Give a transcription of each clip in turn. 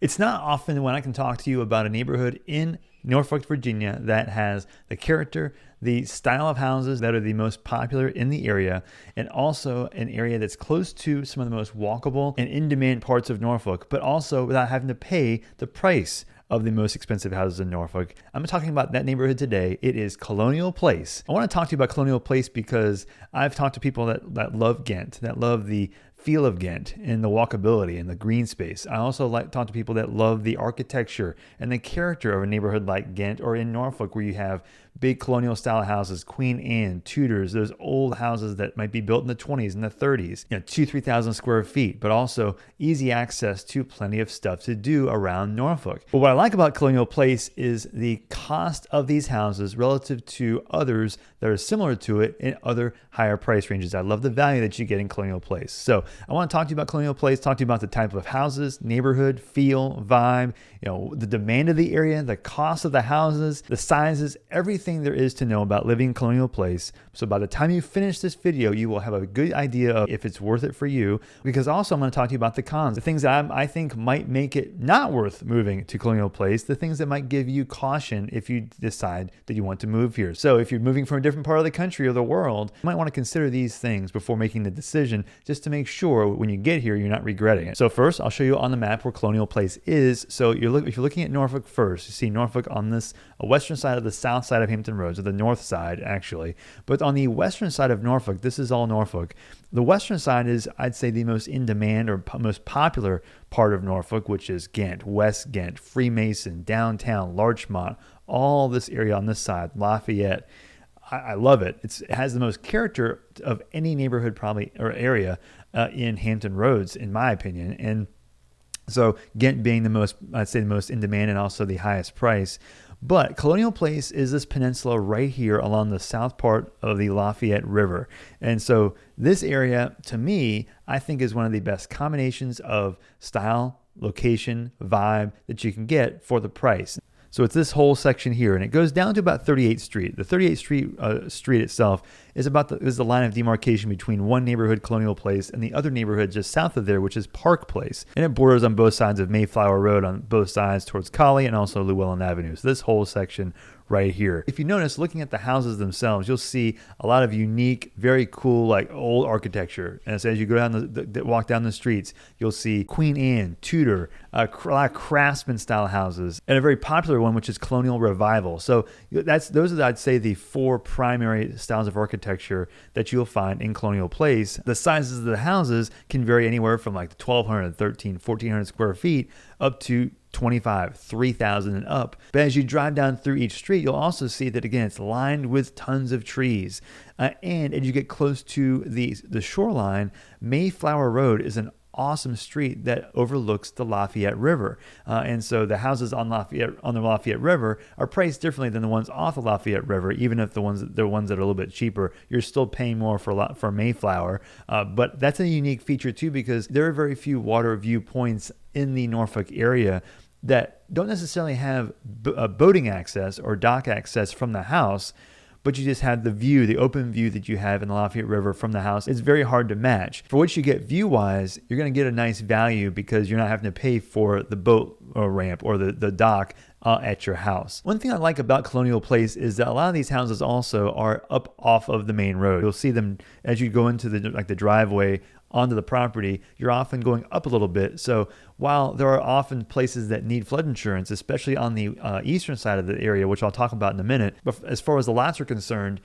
It's not often when I can talk to you about a neighborhood in Norfolk, Virginia that has the character, the style of houses that are the most popular in the area, and also an area that's close to some of the most walkable and in-demand parts of Norfolk, but also without having to pay the price of the most expensive houses in Norfolk. I'm talking about that neighborhood today. It is Colonial Place. I want to talk to you about Colonial Place because I've talked to people that love Ghent, that love the feel of Ghent and the walkability and the green space. I also like to talk to people that love the architecture and the character of a neighborhood like Ghent or in Norfolk, where you have big colonial style houses, Queen Anne, Tudors, those old houses that might be built in the 20s and the 30s, 2,000-3,000 square feet, but also easy access to plenty of stuff to do around Norfolk. But what I like about Colonial Place is the cost of these houses relative to others that are similar to it in other higher price ranges. I love the value that you get in Colonial Place. So I want to talk to you about Colonial Place, talk to you about the type of houses, neighborhood, feel, vibe, the demand of the area, the cost of the houses, the sizes, everything there is to know about living in Colonial Place. So by the time you finish this video, you will have a good idea of if it's worth it for you, because also I'm going to talk to you about the cons, the things that I think might make it not worth moving to Colonial Place, the things that might give you caution if you decide that you want to move here. So if you're moving from a different part of the country or the world, you might want to consider these things before making the decision, just to make sure when you get here, you're not regretting it. So first, I'll show you on the map where Colonial Place is. So if you're looking at Norfolk first, you see Norfolk on this western side of the south side of Hampton Roads, or the north side actually. But on the western side of Norfolk, this is all Norfolk. The western side is, I'd say, the most in demand or most popular part of Norfolk, which is Ghent, West Ghent, Freemason, downtown, Larchmont, all this area on this side, Lafayette. I love it. It has the most character of any neighborhood probably or area in Hampton Roads, in my opinion. And so Ghent being the most, I'd say, the most in demand and also the highest price. But Colonial Place is this peninsula right here along the south part of the Lafayette River. And so this area, to me, I think is one of the best combinations of style, location, vibe that you can get for the price. So it's this whole section here, and it goes down to about 38th Street. The 38th Street street itself is the line of demarcation between one neighborhood, Colonial Place, and the other neighborhood just south of there, which is Park Place. And it borders on both sides of Mayflower Road, on both sides towards Collie and also Llewellyn Avenue. So this whole section right here. If you notice, looking at the houses themselves, you'll see a lot of unique, very cool, like old architecture. And so as you go down walk down the streets, you'll see Queen Anne, Tudor, a lot of craftsman style houses, and a very popular one, which is Colonial Revival. So those are, I'd say, the four primary styles of architecture that you'll find in Colonial Place. The sizes of the houses can vary anywhere from like 1,200, 1,300, 1,400 square feet up to 25, 3,000 and up. But as you drive down through each street, you'll also see that, again, it's lined with tons of trees. And as you get close to the shoreline, Mayflower Road is an awesome street that overlooks the Lafayette River. And so the houses on the Lafayette River are priced differently than the ones off the Lafayette River. Even if the ones that are a little bit cheaper, you're still paying more for Mayflower. But that's a unique feature too, because there are very few water viewpoints in the Norfolk area that don't necessarily have boating access or dock access from the house, but you just have the open view that you have in the Lafayette River from the house. It's very hard to match. For what you get view-wise, you're going to get a nice value because you're not having to pay for the boat or ramp or the dock at your house. One thing I like about Colonial Place is that a lot of these houses also are up off of the main road. You'll see them as you go into the driveway onto the property. You're often going up a little bit. So while there are often places that need flood insurance, especially on the eastern side of the area, which I'll talk about in a minute, but as far as the lots are concerned,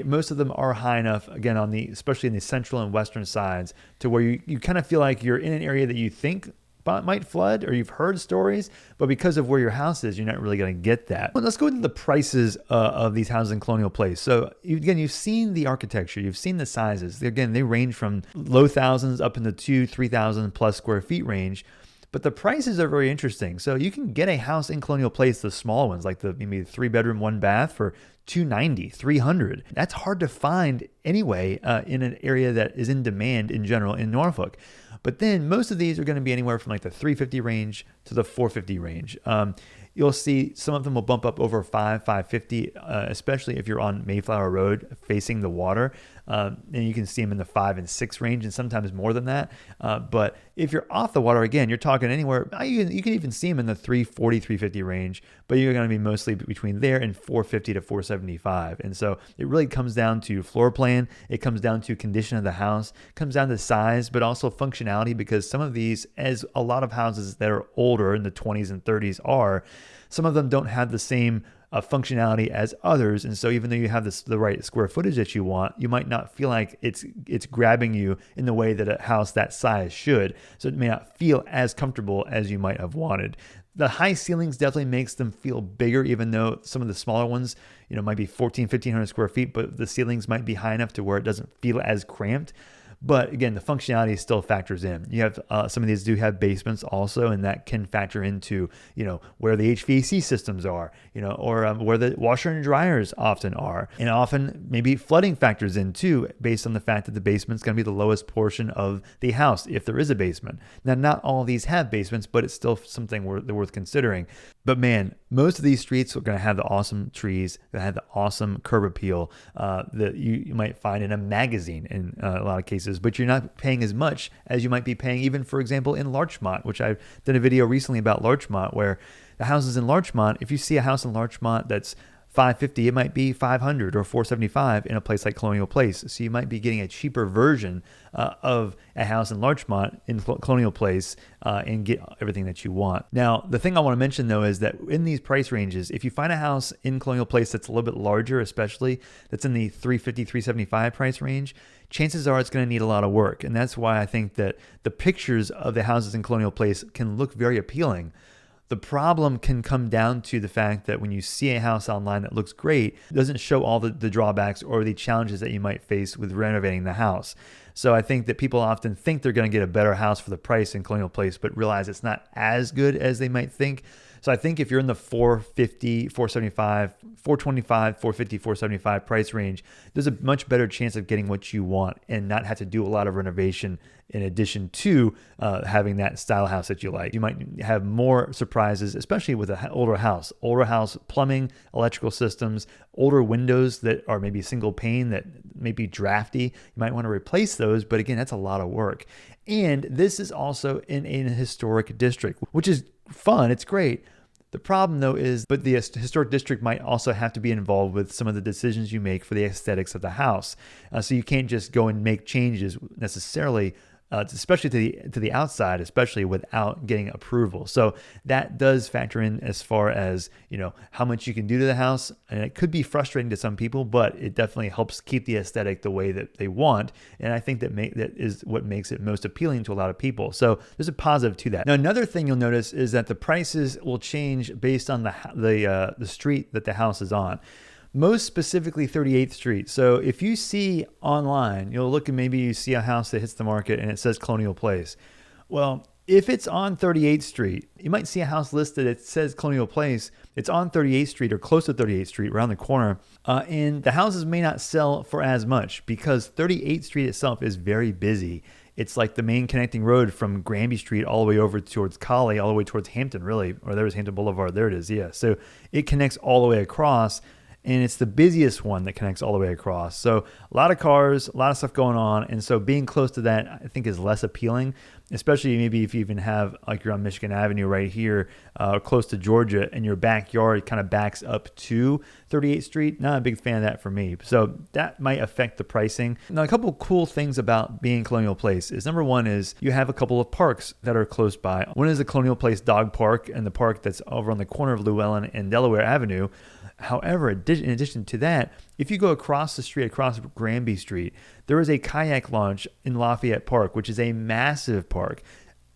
most of them are high enough, again, especially in the central and western sides, to where you kind of feel like you're in an area that you think might flood, or you've heard stories, but because of where your house is, you're not really going to get that. Well, let's go into the prices of these houses in Colonial Place. So again, you've seen the architecture, you've seen the sizes. Again, they range from low thousands up in the 3,000 plus square feet range. But the prices are very interesting. So you can get a house in Colonial Place, the small ones, like maybe 3-bedroom, 1-bath for $290, $300. That's hard to find anyway in an area that is in demand in general in Norfolk. But then most of these are going to be anywhere from like the $350 range to the $450 range. You'll see some of them will bump up over $550, especially if you're on Mayflower Road facing the water. and you can see them in the 5 and 6 range, and sometimes more than that. But if you're off the water, again, you're talking anywhere. You can even see them in the 340, 350 range, but you're going to be mostly between there and 450 to 475. And so it really comes down to floor plan. It comes down to condition of the house. It comes down to size, but also functionality, because some of these, as a lot of houses that are older in the 20s and 30s are, some of them don't have the same functionality as others. And so even though you have the right square footage that you want, you might not feel like it's grabbing you in the way that a house that size should. So it may not feel as comfortable as you might have wanted. The high ceilings definitely makes them feel bigger, even though some of the smaller ones, might be 1,500 square feet, but the ceilings might be high enough to where it doesn't feel as cramped. But again, the functionality still factors in. You have some of these do have basements also, and that can factor into where the HVAC systems are, or where the washer and dryers often are, and often maybe flooding factors in too, based on the fact that the basement's going to be the lowest portion of the house if there is a basement. Now, not all of these have basements, but it's still something worth considering. But man, most of these streets are going to have the awesome trees, that have the awesome curb appeal that you might find in a magazine in a lot of cases, but you're not paying as much as you might be paying even, for example, in Larchmont, which I've done a video recently about Larchmont, where the houses in Larchmont, if you see a house in Larchmont that's $550, it might be $500 or $475 in a place like Colonial Place. So you might be getting a cheaper version of a house in Larchmont in Colonial Place and get everything that you want. Now, the thing I want to mention though is that in these price ranges, if you find a house in Colonial Place that's a little bit larger, especially that's in the $350, $375 price range, chances are it's going to need a lot of work. And that's why I think that the pictures of the houses in Colonial Place can look very appealing. The problem can come down to the fact that when you see a house online that looks great, it doesn't show all the drawbacks or the challenges that you might face with renovating the house. So I think that people often think they're going to get a better house for the price in Colonial Place, but realize it's not as good as they might think. So I think if you're in the 450, 475, 425, 450, 475 price range, there's a much better chance of getting what you want and not have to do a lot of renovation in addition to having that style house that you like. You might have more surprises, especially with an older house. Older house, plumbing, electrical systems, older windows that are maybe single pane that may be drafty. You might want to replace those, but again, that's a lot of work. And this is also in a historic district, which is fun. It's great. The problem, though, is but the historic district might also have to be involved with some of the decisions you make for the aesthetics of the house. So you can't just go and make changes necessarily, especially to the outside, especially without getting approval. So that does factor in as far as how much you can do to the house, and it could be frustrating to some people, but it definitely helps keep the aesthetic the way that they want. And I think that is what makes it most appealing to a lot of people. So there's a positive to that. Now, another thing you'll notice is that the prices will change based on the street that the house is on. Most specifically 38th Street. So if you see online, you'll look and maybe you see a house that hits the market and it says Colonial Place. Well, if it's on 38th Street, you might see a house listed that says Colonial Place. It's on 38th Street or close to 38th Street, around the corner. And the houses may not sell for as much because 38th Street itself is very busy. It's like the main connecting road from Granby Street all the way over towards Collie, all the way towards Hampton, really. Or there was Hampton Boulevard. There it is, yeah. So it connects all the way across. And it's the busiest one that connects all the way across. So a lot of cars, a lot of stuff going on. And so being close to that, I think, is less appealing, especially maybe if you even have, like, you're on Michigan Avenue right here, close to Georgia, and your backyard kind of backs up to 38th Street. Not a big fan of that for me. So that might affect the pricing. Now, a couple of cool things about being Colonial Place is, number one is you have a couple of parks that are close by. One is the Colonial Place Dog Park and the park that's over on the corner of Llewellyn and Delaware Avenue. However, in addition to that, if you go across the street, across Granby Street, there is a kayak launch in Lafayette Park, which is a massive park,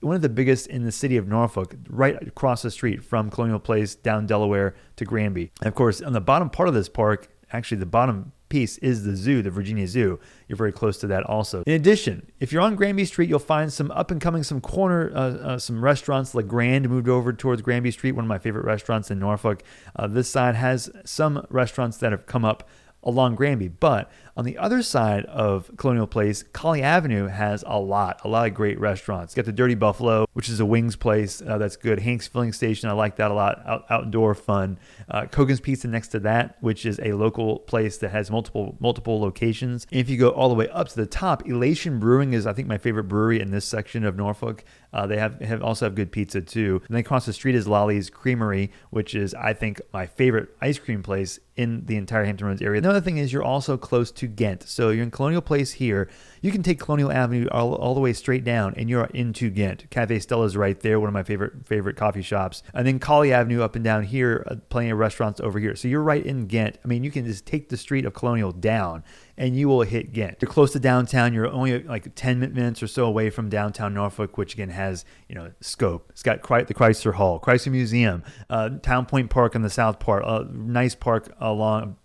one of the biggest in the city of Norfolk, right across the street from Colonial Place down Delaware to Granby. And of course, on the bottom part of this park, actually the bottom piece is the zoo, the Virginia Zoo. You're very close to that also. In addition, if you're on Granby Street, you'll find some up and coming, some restaurants. Like Grand moved over towards Granby Street, one of my favorite restaurants in Norfolk. This side has some restaurants that have come up along Granby. But on the other side of Colonial Place, Collie Avenue has a lot of great restaurants. You got the Dirty Buffalo, which is a wings place that's good. Hank's Filling Station, I like that a lot. Outdoor fun. Kogan's Pizza next to that, which is a local place that has multiple locations. And if you go all the way up to the top, Elation Brewing is, I think, my favorite brewery in this section of Norfolk. They also have good pizza too. And then across the street is Lolly's Creamery, which is, I think, my favorite ice cream place in the entire Hampton Roads area. Another thing is you're also close to Ghent. So you're in Colonial Place here. You can take Colonial Avenue all the way straight down and you're into Ghent. Cafe Stella's right there, one of my favorite coffee shops. And then Collie Avenue up and down here, plenty of restaurants over here. So you're right in Ghent. I mean, you can just take the street of Colonial down and you will hit Ghent. You're close to downtown. You're only like 10 minutes or so away from downtown Norfolk, which again has, scope. It's got the Chrysler Hall, Chrysler Museum, Town Point Park on the south part, a nice park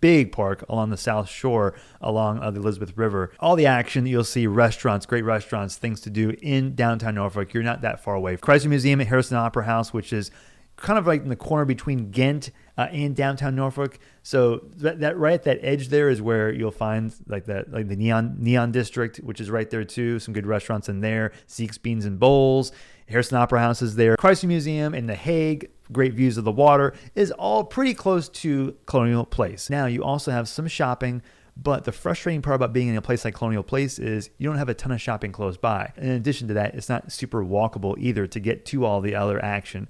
big park along the south shore along the Elizabeth River. All the action that you'll see, restaurants, great restaurants, things to do in downtown Norfolk. You're not that far away. Chrysler Museum at Harrison Opera House, which is kind of like in the corner between Ghent and downtown Norfolk. So that right at that edge there is where you'll find the neon district, which is right there too. Some good restaurants in there. Zeke's Beans and Bowls. Harrison Opera House is there. Chrysler Museum and The Hague, great views of the water, is all pretty close to Colonial Place. Now you also have some shopping, but the frustrating part about being in a place like Colonial Place is you don't have a ton of shopping close by. And in addition to that, it's not super walkable either to get to all the other action.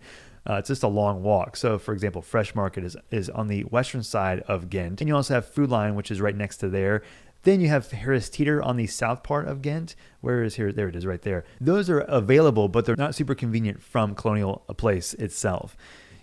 It's just a long walk. So, for example, Fresh Market is on the western side of Ghent. And you also have Food Line, which is right next to there. Then you have Harris Teeter on the south part of Ghent. Where is here? There it is right there. Those are available, but they're not super convenient from Colonial Place itself.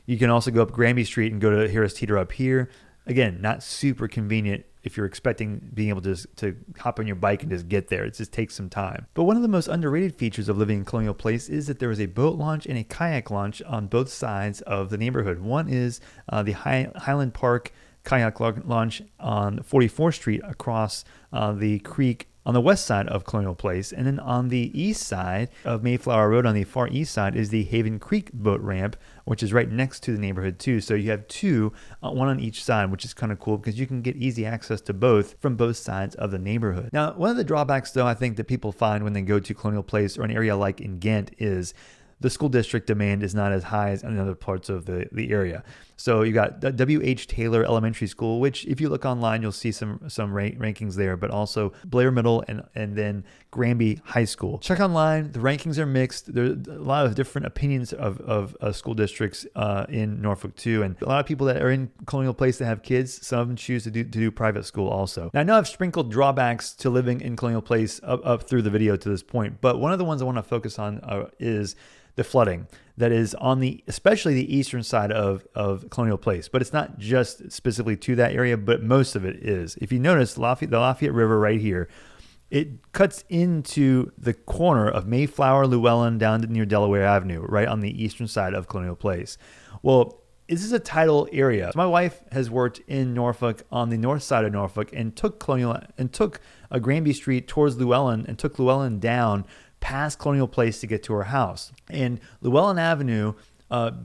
You can also go up Granby Street and go to Harris Teeter up here. Again, not super convenient if you're expecting being able to hop on your bike and just get there. It just takes some time. But one of the most underrated features of living in Colonial Place is that there is a boat launch and a kayak launch on both sides of the neighborhood. One is the Highland Park kayak launch on 44th Street across the creek on the west side of Colonial Place. And then on the east side of Mayflower Road, on the far east side, is the Haven Creek boat ramp, which is right next to the neighborhood too. So you have two, one on each side, which is kind of cool because you can get easy access to both from both sides of the neighborhood. Now, one of the drawbacks, though, I think that people find when they go to Colonial Place or an area like in Ghent is the school district demand is not as high as in other parts of the area. So you got W.H. Taylor Elementary School, which if you look online, you'll see some rankings there, but also Blair Middle and then Granby High School. Check online. The rankings are mixed. There's a lot of different opinions of school districts in Norfolk too. And a lot of people that are in Colonial Place that have kids, some of them choose to do private school also. Now, I know I've sprinkled drawbacks to living in Colonial Place up through the video to this point, but one of the ones I want to focus on is the flooding that is on especially the eastern side of Colonial Place. But it's not just specifically to that area, but most of it is. If you notice, the Lafayette River right here, it cuts into the corner of Mayflower, Llewellyn, down to near Delaware Avenue, right on the eastern side of Colonial Place. Well, this is a tidal area. So my wife has worked in Norfolk on the north side of Norfolk and took Granby Street towards Llewellyn and took Llewellyn down past Colonial Place to get to her house. And Llewellyn Avenue,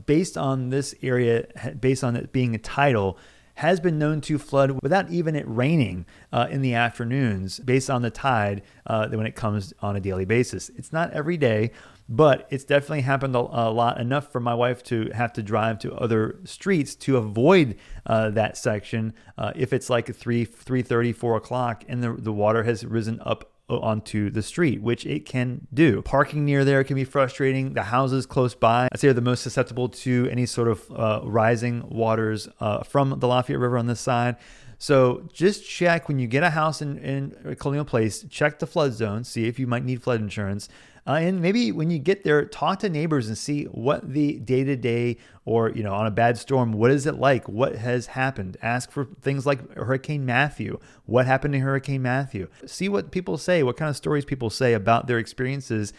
based on this area, based on it being a tidal, has been known to flood without even it raining in the afternoons based on the tide when it comes on a daily basis. It's not every day, but it's definitely happened a lot, enough for my wife to have to drive to other streets to avoid that section if it's like 3:30, 4 o'clock and the water has risen up onto the street, which it can do. Parking near there can be frustrating. The houses close by, I'd say, are the most susceptible to any sort of rising waters from the Lafayette River on this side. So just check when you get a house in Colonial Place, check the flood zone, see if you might need flood insurance. And maybe when you get there, talk to neighbors and see what the day-to-day or, on a bad storm, what is it like? What has happened? Ask for things like Hurricane Matthew. What happened to Hurricane Matthew? See what people say, what kind of stories people say about their experiences,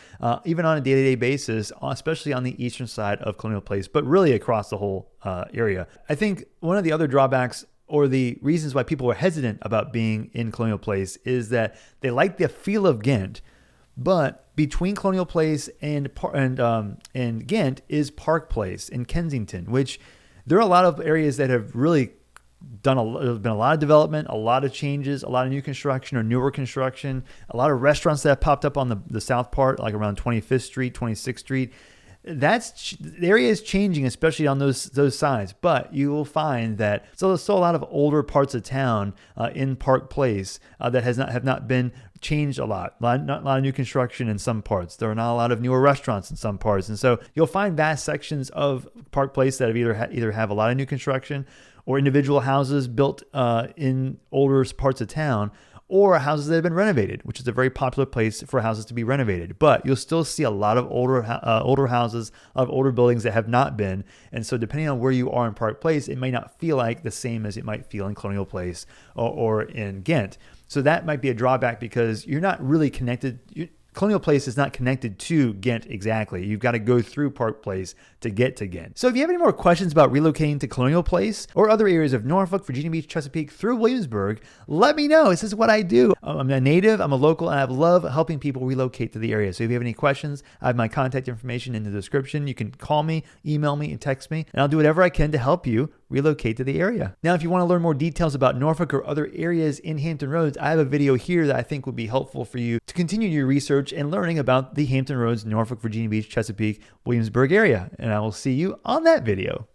even on a day-to-day basis, especially on the eastern side of Colonial Place, but really across the whole area. I think one of the other drawbacks or the reasons why people are hesitant about being in Colonial Place is that they like the feel of Ghent, but between Colonial Place and Ghent is Park Place in Kensington, which there are a lot of areas that have really there's been a lot of development, a lot of changes, a lot of new construction or newer construction, a lot of restaurants that have popped up on the south part, like around 25th Street, 26th Street. The area is changing, especially on those sides. But you will find that there's still a lot of older parts of town in Park Place that have not been changed a lot. Not a lot of new construction in some parts. There are not a lot of newer restaurants in some parts, and so you'll find vast sections of Park Place that have either have a lot of new construction or individual houses built in older parts of town, or houses that have been renovated, which is a very popular place for houses to be renovated. But you'll still see a lot of older houses, of older buildings that have not been. And so depending on where you are in Park Place, it may not feel like the same as it might feel in Colonial Place or in Ghent. So that might be a drawback because you're not really connected. Colonial Place is not connected to Ghent exactly. You've got to go through Park Place to get to Ghent. So if you have any more questions about relocating to Colonial Place or other areas of Norfolk, Virginia Beach, Chesapeake through Williamsburg, let me know. This is what I do. I'm a native, I'm a local, and I love helping people relocate to the area. So if you have any questions, I have my contact information in the description. You can call me, email me, and text me, and I'll do whatever I can to help you relocate to the area. Now, if you want to learn more details about Norfolk or other areas in Hampton Roads, I have a video here that I think would be helpful for you to continue your research and learning about the Hampton Roads, Norfolk, Virginia Beach, Chesapeake, Williamsburg area. And I will see you on that video.